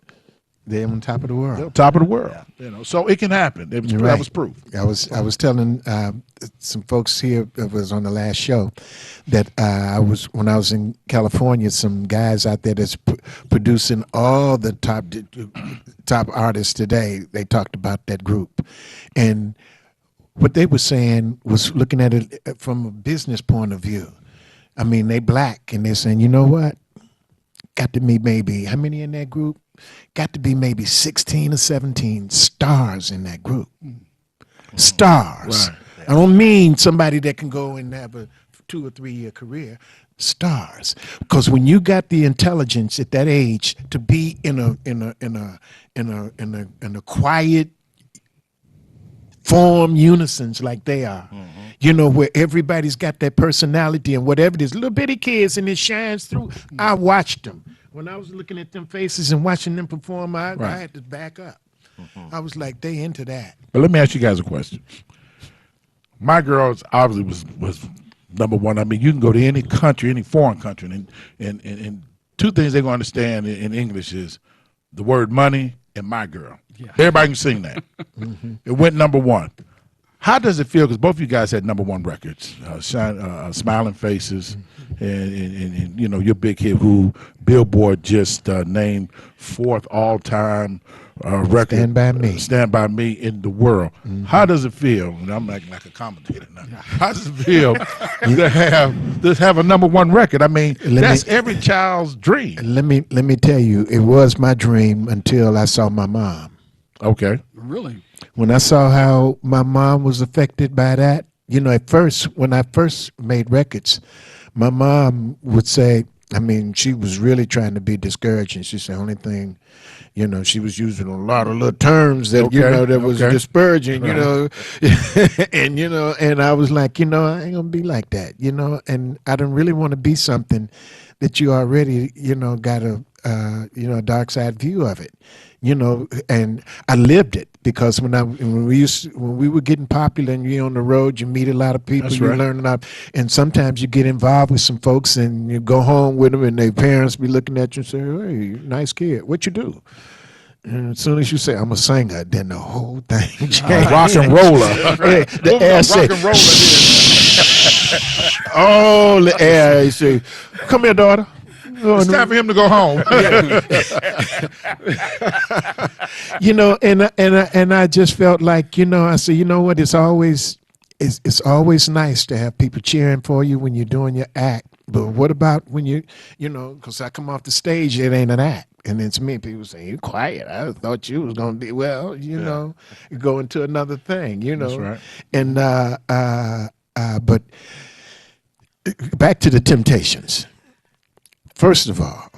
They're on top of the world. they're top of the world. So it can happen. That Right. was proof. I was telling some folks here that was on the last show that when I was in California, some guys out there that's producing all the top artists today. They talked about that group, and what they were saying was looking at it from a business point of view. I mean, they black, and they're saying, you know what? Got to be maybe how many in that group? Got to be maybe 16 or 17 stars in that group. Stars. Right. I don't mean somebody that can go and have a 2 or 3 year career. Stars, because when you got the intelligence at that age to be in a quiet form unisons like they are, where everybody's got that personality and whatever it is, little bitty kids, and it shines through. I watched them. When I was looking at them faces and watching them perform, I had to back up. I was like, they into that. But let me ask you guys a question. My girls obviously was number one. I mean, you can go to any country, any foreign country, and 2 things they're going to understand in English is the word money and my girl. Yeah. Everybody can sing that. It went number 1. How does it feel? Because both of you guys had number 1 records, Smiling Faces, and your big hit, who Billboard just named 4th all-time record. Stand By Me in the world. How does it feel? And I'm acting like a commentator now. How does it feel to have a number 1 record? I mean, that's every child's dream. Let me tell you, it was my dream until I saw my mom. Okay. Really? When I saw how my mom was affected by that, at first, when I first made records, my mom would say, I mean, she was really trying to be discouraging. She said, only thing, you know, she was using a lot of little terms that, you Okay, know, that was okay. disparaging, you know, and, you know, and I was like, you know, I ain't gonna be like that, you know, and I don't really want to be something that you already, you know, got a, you know, a dark side view of it, you know, and I lived it because when we were getting popular and you're on the road, you meet a lot of people, That's you right. learn a lot, and sometimes you get involved with some folks and you go home with them and their parents be looking at you and say, hey, nice kid, what you do? And as soon as you say, I'm a singer, then the whole thing changes. Rock and roller. Hey, the air say, Rock and roller. oh, the air say, come here, daughter. It's time for him to go home. You know, and I just felt like, you know, I said, you know what, it's always nice to have people cheering for you when you're doing your act. But what about when you know, because I come off the stage, it ain't an act. And it's me, people say, you quiet. I thought you was going to be, well, you know, go into another thing, you know. That's right. And, but back to the Temptations. First of all,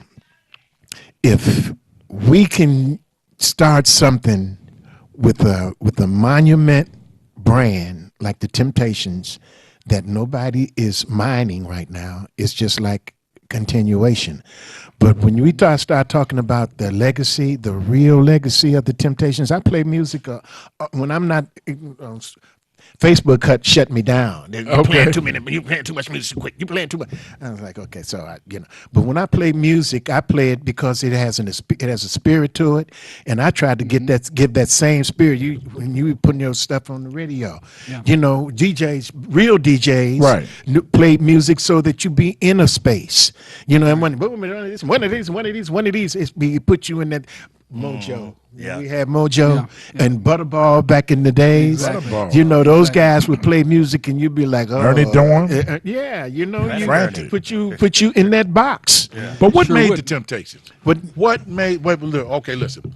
if we can start something with a monument brand like the Temptations that nobody is mining right now, it's just like continuation. But when we start talking about the legacy, the real legacy of the Temptations, I play music when I'm not. Facebook shut me down. You playing too many. You playing too much music. Quick. You playing too much. I was like, okay, so you know. But when I play music, I play it because it has a spirit to it, and I tried to give that same spirit. When you putting your stuff on the radio, you know, real DJs, Right. Play music so that you be in a space. You know, and one of these, it put you in that. Mojo. Yeah. We had Mojo Yeah. and Butterball back in the days. Butterball. You know, those guys would play music and you'd be like, oh. Ernie Dorn? Yeah, you know, Frantic. put you in that box. But what Sure made would. the Temptations? But What made? Wait, look. Okay, listen.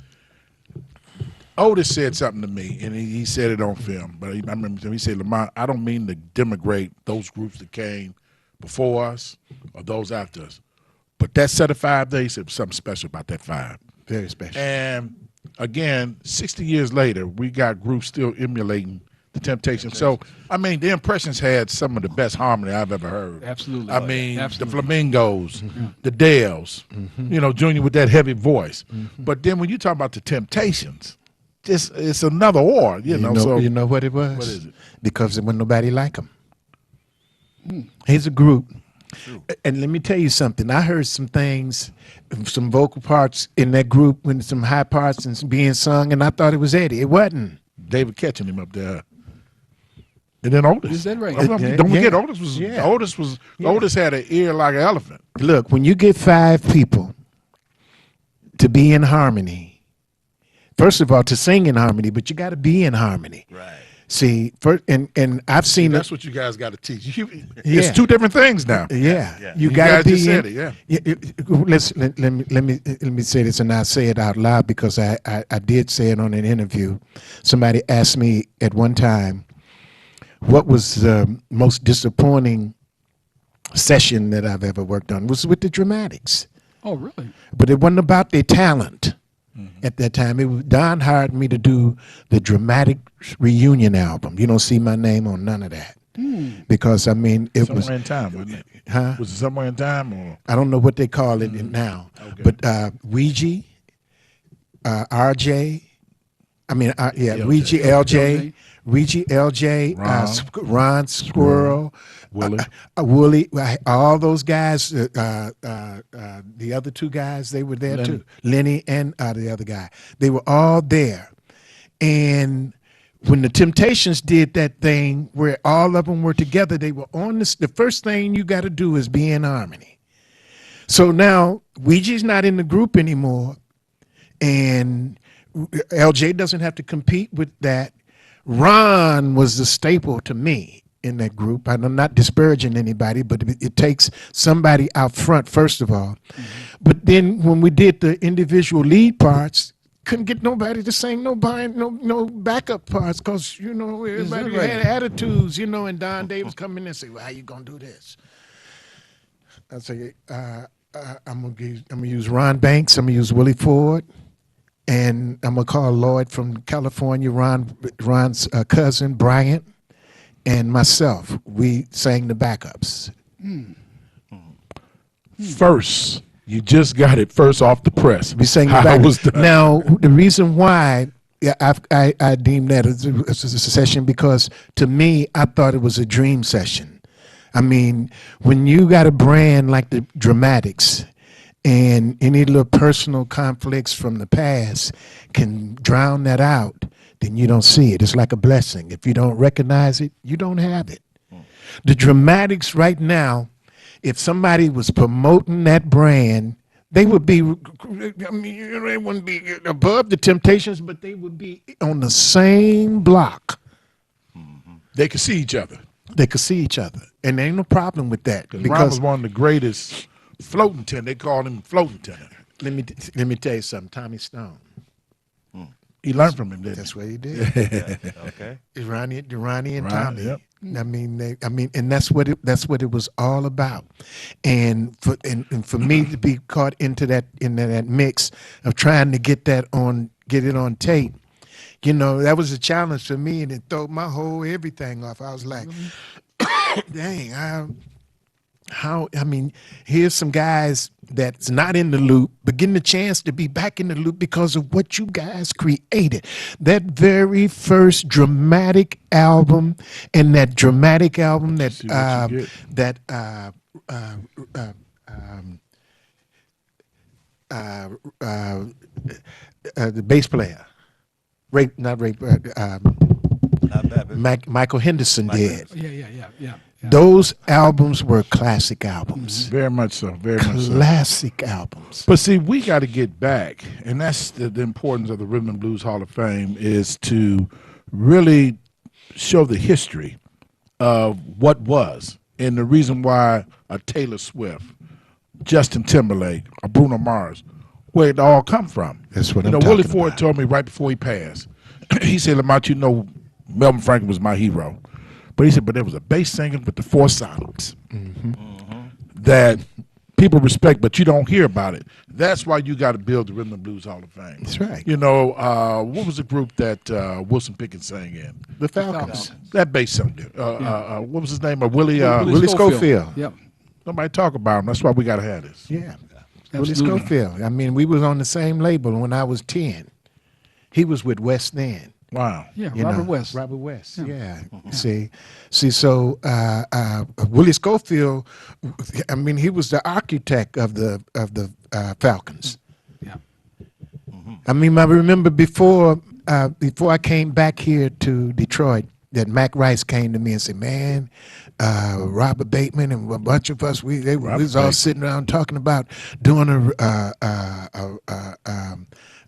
Otis said something to me, and he said it on film. But I remember he said, "Lamont, I don't mean to denigrate those groups that came before us or those after us, but that set of 5 days, there was something special about that 5. very special. And again, 60 years later, we got groups still emulating the Temptations. So, I mean, the Impressions had some of the best harmony I've ever heard. Absolutely. I mean, Absolutely. the Flamingos, the Dales, you know, Junior with that heavy voice. But then when you talk about the Temptations, it's another war, you know. So you know what it was? What is it? Because it wasn't nobody like them. Here's a group. And let me tell you something. I heard some things, some vocal parts in that group, when some high parts and some being sung, and I thought it was Eddie. It wasn't. David catching him up there. And then Otis. Is that right? Don't forget, Yeah. Otis was Otis had an ear like an elephant. Look, when you get 5 people to be in harmony, first of all, to sing in harmony, but you got to be in harmony. Right. See, and I've seen That's what you guys got to teach. Yeah. It's 2 different things now. Yeah, Yeah. you You got guys to be just said in. it, yeah. Let me say this, and I'll say it out loud because I did say it on an interview. Somebody asked me at one time, what was the most disappointing session that I've ever worked on? It was with the Dramatics, Oh, really? but it wasn't about their talent. At that time, Don hired me to do the Dramatic reunion album. You don't see my name on none of that because I mean it was. Somewhere in time, wasn't it? Huh? Was it somewhere in time or? I don't know what they call it now, Okay. but Ouija, RJ, I mean, LJ. Ouija, LJ, Ouija, LJ, Ron Squirrel, Willie. Wooly, all those guys, the other 2 guys, they were there too. Lenny and the other guy. They were all there. And when the Temptations did that thing where all of them were together, they were on this. The first thing you got to do is be in harmony. So now Ouija's not in the group anymore, and LJ doesn't have to compete with that. Ron was the staple to me in that group. I'm not disparaging anybody, but it takes somebody out front, first of all. But then when we did the individual lead parts, couldn't get nobody to sing no backup parts because, you know, everybody right? had attitudes, you know, and Don Davis come in and say, well, how you going to do this? I say I'm gonna use Ron Banks. I'm gonna use Willie Ford, and I'm gonna call Lloyd from California. Ron's cousin Bryant, and myself. We sang the backups. First, you just got it first off the press. We sang the How backups. was done. Now the reason why. Yeah, I deem that as a session because to me, I thought it was a dream session. I mean, when you got a brand like the Dramatics and any little personal conflicts from the past can drown that out, then you don't see it. It's like a blessing. If you don't recognize it, you don't have it. The Dramatics right now, if somebody was promoting that brand, they would be, I mean, they wouldn't be above the Temptations, but they would be on the same block. They could see each other. They could see each other. And there ain't no problem with that. Ron Because was one of the greatest floating tenor. They called him floating tenor. let me tell you something. Tommy Stone. He learned from him, didn't That's he? what he did. Okay. Ronnie and Ronnie, Tommy. yep. I mean, and that's what it was all about. And for me to be caught into that mix of trying to get it on tape, you know, that was a challenge for me, and it threw my whole everything off. I was like, dang, I mean, here's some guys that's not in the loop, but getting the chance to be back in the loop because of what you guys created. that very first dramatic album, and that dramatic album that See what you get. the bass player, Not bad. But Michael Henderson did. Yeah. Those albums were classic albums. Very much so. Very much so. Classic albums. But see, we got to get back, and that's the importance of the Rhythm and Blues Hall of Fame is to really show the history of what was and the reason why a Taylor Swift, Justin Timberlake, or Bruno Mars, where it all come from. That's what you I'm know. Willie talking Ford about. told me right before he passed. He said, "Lamont, you know, Melvin Franklin was my hero." But he said, but there was a bass singer with the four sonics that people respect, but you don't hear about it. That's why you got to build the Rhythm and Blues Hall of Fame. That's right. You know, what was the group that Wilson Pickett sang in? The Falcons. That bass singer. What was his name? Willie Willie Schofield. Yep. Nobody talk about him. That's why we got to have this. Yeah. Willie Absolutely. Schofield. I mean, we was on the same label when I was 10. He was with West Then. Wow. Yeah, You Robert know, West. Robert West. Yeah. See, so Willie Schofield. I mean, he was the architect of the Falcons. Yeah. I mean, I remember before I came back here to Detroit, that Mac Rice came to me and said, "Man, Robert Bateman and a bunch of us, we was all Bateman. sitting around talking about doing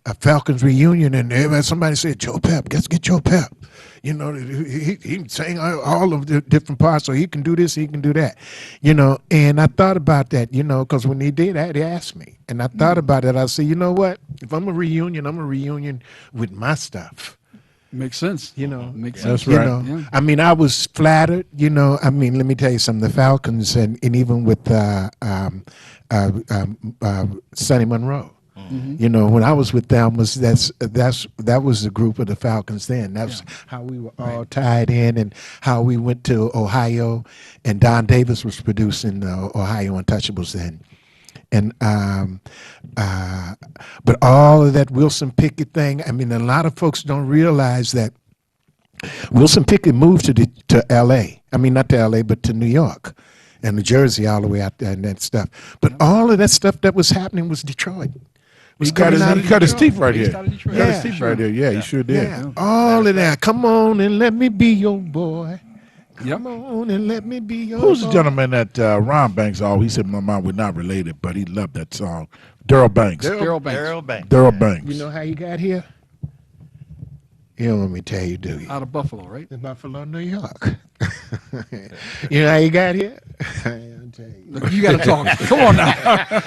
a Falcons reunion, and everybody, somebody said, Joe Pep, let's get Joe Pep. You know, he sang all of the different parts, so he can do this, he can do that. You know, and I thought about that, you know, because when he did that, he asked me. And I thought about it. I said, you know what? If I'm a reunion with my stuff. Makes sense. You know, Makes That's sense. right. You know, Yeah. I mean, I was flattered. You know, I mean, let me tell you something. The Falcons and even with Sonny Monroe. You know, when I was with them, that was the group of the Falcons then. That's how we were all tied in, and how we went to Ohio, and Don Davis was producing Ohio Untouchables then. And but all of that Wilson Pickett thing, I mean, a lot of folks don't realize that Wilson Pickett moved to L.A. I mean, not to L.A., but to New York and New Jersey, all the way out there and that stuff. But all of that stuff that was happening was Detroit. He cut his teeth right He here. started Detroit. Cut Yeah. his teeth right there. Yeah, he sure did. Yeah, all of that. Come on and let me be your boy. Yep. Come on and let me be your Who's the boy. gentleman that Ron Banks? Oh, he said, "My mom, we're not related, but he loved that song." Daryl Banks. Daryl Banks. Daryl Banks. Daryl Banks. You know how you got here? You don't want me to tell you, do you? Out of Buffalo, right? In Buffalo, New York. You know how you got here? I'll tell you. Look, you got to talk. Come on now.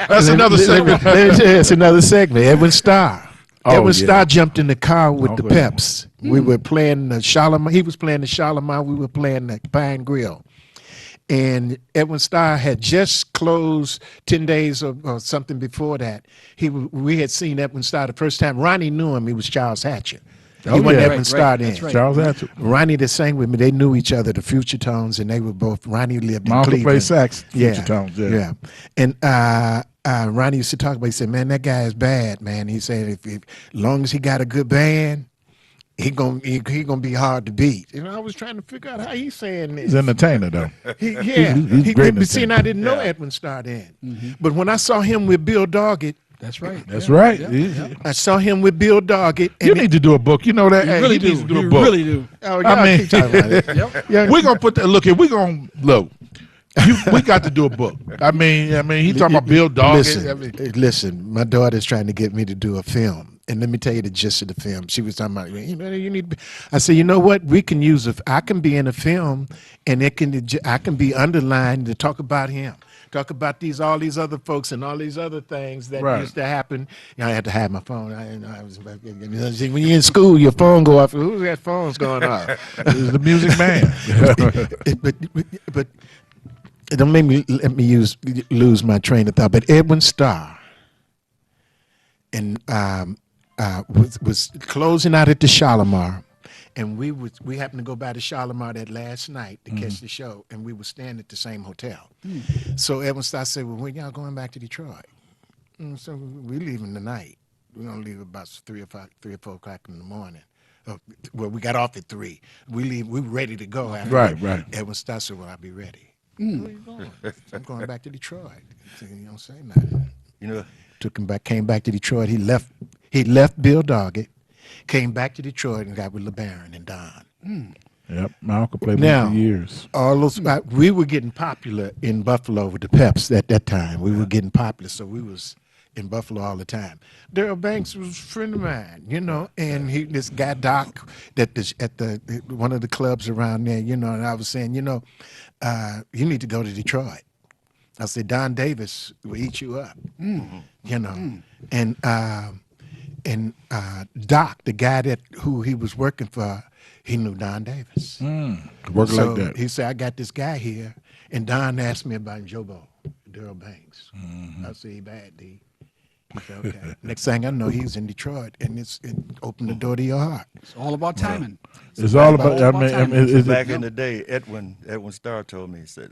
That's another segment. Let me tell you, it's another segment. Edwin Starr. Oh, Edwin yeah. Starr jumped in the car with the Okay. Peps. We were playing the Charlemagne. He was playing the Charlemagne. We were playing the Pine Grill. And Edwin Starr had just closed 10 days or something before that. We had seen Edwin Starr the first time. Ronnie knew him. He was Charles Hatcher. Oh, He wasn't yeah. Edwin Right, Starr right, then. that's right. Charles Hatcher. Ronnie that sang with me, they knew each other, the Future Tones, and they were both. Ronnie lived My in uncle Cleveland. played sax, Future Tones, yeah. And Ronnie used to talk about. He said, "Man, that guy is bad, man." He said, "If long as he got a good band, he gonna be hard to beat." And I was trying to figure out how he's saying this. He's an entertainer, though. He's great but see, and entertainer. I didn't know Edwin Starr then. But when I saw him with Bill Doggett, That's right. That's Yeah, right. yeah. I saw him with Bill Doggett. You And need to do a book. You know that? You Hey, really he needs do. to do a You book. really do. oh, I y'all mean- keep talking about it. Yeah. We're gonna put that. Look, we gonna look. We got to do a book. I mean, he talking about Bill Doggett. Listen, I mean, listen. My daughter's trying to get me to do a film, and let me tell you the gist of the film. She was talking about, you need. I said, you know what? We can use I can be in a film, and I can be underlined to talk about him. Talk about all these other folks and all these other things that Right. used to happen. I had to have my phone. When you're in school, your phone go off. Who's that phone's going off? he's the music man. but it don't let me lose my train of thought. But Edwin Starr and was closing out at the Shalimar, and we happened to go by the Shalimar that last night to catch the show, and we were staying at the same hotel. So Edwin Starr said, "Well, when y'all going back to Detroit?" And so we leaving tonight. We're gonna leave about 3 or 4 o'clock in the morning. Well, we got off at 3. We were ready to go. Right. Edwin Starr said, "Well, I'll be ready." Where you going? I'm going back to Detroit. He don't say nothing. You know, Took him back. Came back to Detroit. He left Bill Doggett. Came back to Detroit and got with LeBaron and Don. Yep, my uncle played with Now, him for years. all those we were getting popular in Buffalo with the Peps at that time. We were getting popular, so we was in Buffalo all the time. Daryl Banks was a friend of mine, and this guy Doc at one of the clubs around there, and I was saying, you need to go to Detroit. I said, Don Davis will eat you up, and Doc, the guy who he was working for, he knew Don Davis. Work So like that. he said, I got this guy here, and Don asked me about Jobo, Daryl Banks. I said, he bad, D. He said, okay. Next thing I know, he's in Detroit, and it opened the door to your heart. It's all about timing. It's all about. I mean, is back it, in the day, Edwin Starr told me, he said,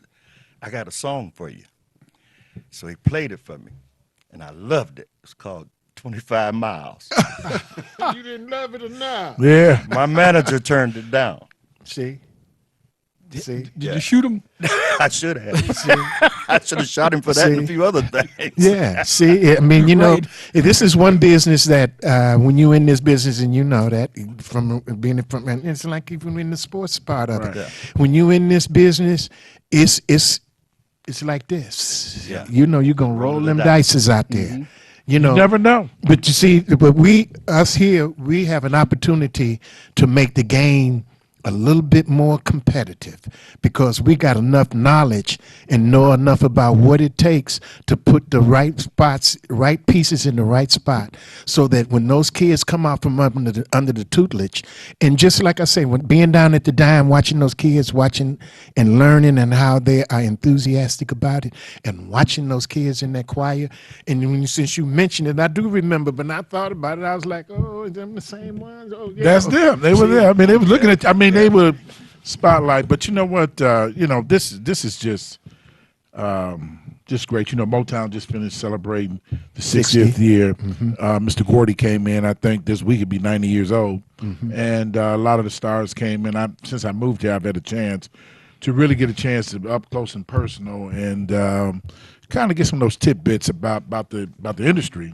"I got a song for you." So he played it for me, and I loved it. It's called 25 Miles. You didn't love it or not? yeah. My manager turned it down. See? Did you shoot him? I should have. I should have shot him for that and a See? few other things. Yeah, see, I mean, this is one business that when you're in this business, and you know that from being from, and it's like even in the sports part of Right. it. Yeah. When you're in this business, it's like this. Yeah. You're gonna roll the them dice. dices out there. You never know. But you see, but us here, we have an opportunity to make the game a little bit more competitive because we got enough knowledge and know enough about what it takes to put the right pieces in the right spot, so that when those kids come out from under the tutelage, and just like I say, when being down at the dime, watching those kids, watching and learning and how they are enthusiastic about it, and watching those kids in that choir, and since you mentioned it, I do remember, but I thought about it, I was like, oh, is them the same ones? Oh, yeah. That's them. They were there. I mean, they were looking at. I mean, they were spotlight. But you know what? This is just great. Motown just finished celebrating the 60th year. Mr. Gordy came in. I think this week he'd be 90 years old, and a lot of the stars came in. Since I moved here, I've had a chance to really get a chance to up close and personal, and kind of get some of those tidbits about the industry.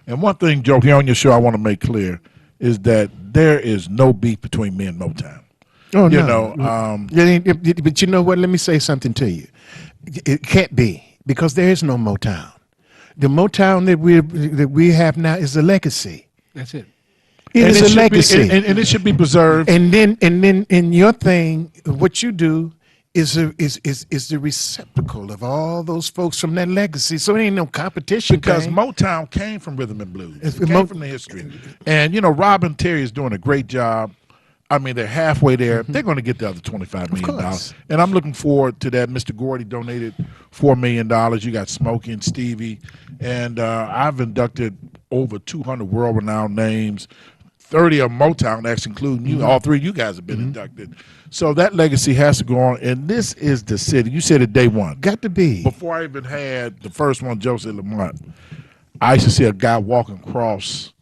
And one thing, Joe, here on your show, I want to make clear is that there is no beef between me and Motown. Oh, You no. know, But you know what? Let me say something to you. It can't be, because there is no Motown. The Motown that we have now is a legacy. That's it. It is a should be- legacy. and it should be preserved. And then in your thing, what you do is the receptacle of all those folks from that legacy. So it ain't no competition. Because thing. Motown came from rhythm and blues. It's- It came from the history. And, Robin Terry is doing a great job. I mean, they're halfway there. They're going to get the other $25 million. course. And I'm looking forward to that. Mr. Gordy donated $4 million. You got Smokey and Stevie. And I've inducted over 200 world-renowned names. 30 of Motown, actually, including you. All three of you guys have been inducted. So that legacy has to go on. And this is the city. You said it day one. Got to be. Before I even had the first one, Joseph Lamont, I used to see a guy walking across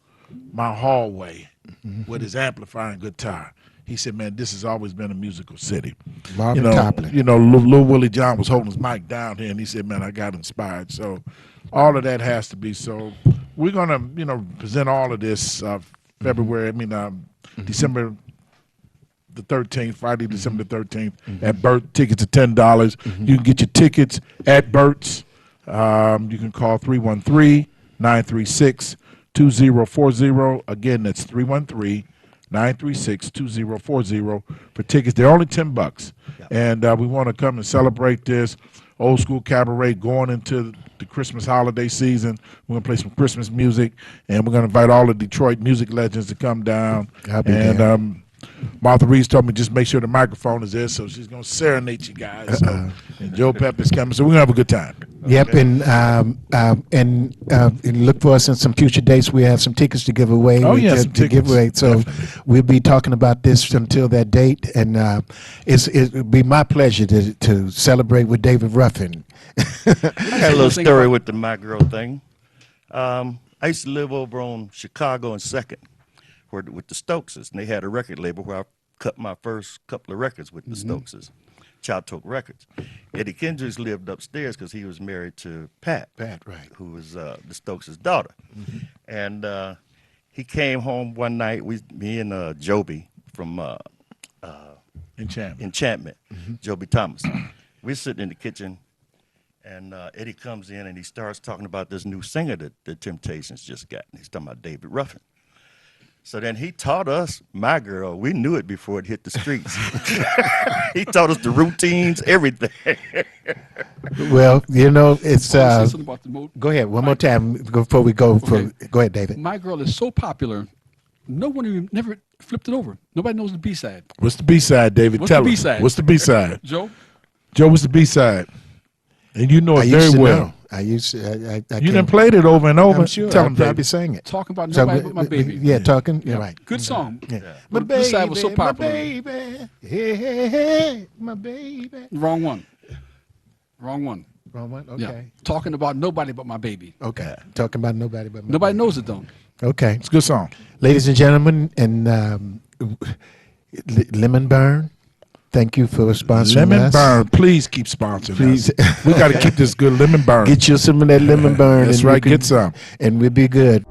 my hallway with his amplifying guitar. He said, man, this has always been a musical city. Marvin Copeland. You know, Lil Willie John was holding his mic down here, and he said, man, I got inspired. So all of that has to be. So we're going to, you know, present all of this February, December the 13th, Friday, December the 13th at Burt. Tickets are $10. You can get your tickets at Burt's. You can call 313-936-2040. Again, that's 313-936-2040 for tickets. They're only $10. And we want to come and celebrate this old school cabaret going into the Christmas holiday season. We're going to play some Christmas music, and we're going to invite all the Detroit music legends to come down. And Martha Reeves told me just make sure the microphone is there, so she's going to serenade you guys. So, and Joe Pepper's coming, so we're going to have a good time. Yep, and look for us in some future dates. We have some tickets to give away. Oh, yeah, some to give tickets. away. So we'll be talking about this until that date, and it'll be my pleasure to celebrate with David Ruffin. I had a little story with the My Girl thing. I used to live over on Chicago and 2nd with the Stokeses, and they had a record label where I cut my first couple of records with the Stokeses, Child Talk Records. Eddie Kendricks lived upstairs because he was married to Pat, right. who was the Stokes' daughter. And he came home one night, me and Joby from Enchantment, Joby Thomas. We're sitting in the kitchen, and Eddie comes in and he starts talking about this new singer that the Temptations just got. And he's talking about David Ruffin. So then he taught us My Girl. We knew it before it hit the streets. He taught us the routines, everything. Well, you know, it's Say something about the go ahead one more time before we go. Okay. Go ahead, David. My Girl is so popular, no one even never flipped it over. Nobody knows the B-side. What's the B-side, David? What's Tell the us. B-side? What's the B-side? Joe? Joe, what's the B-side? And you know I it used very to well. know. I used to. I You done played it over and over. I'm sure. Tell I'll him, probably David. sang it. Talking about So, Nobody But My Baby. Yeah, talking. You're right. Good song. Yeah. But the B-side was so popular. My baby, hey, hey, hey, my baby. Wrong one. Wrong one. Wrong one. Yeah. Okay. Talking about Nobody But My Baby. Okay. Talking about nobody but my Nobody baby. knows it though. Okay. It's a good song. Ladies and gentlemen, and Lemon Burn, thank you for sponsoring Lemon us. Burn. Please keep sponsoring Please. us. We got to keep this good Lemon Burn. Get you some of that Lemon Burn. That's and you right. can- Get some. And we'll be good.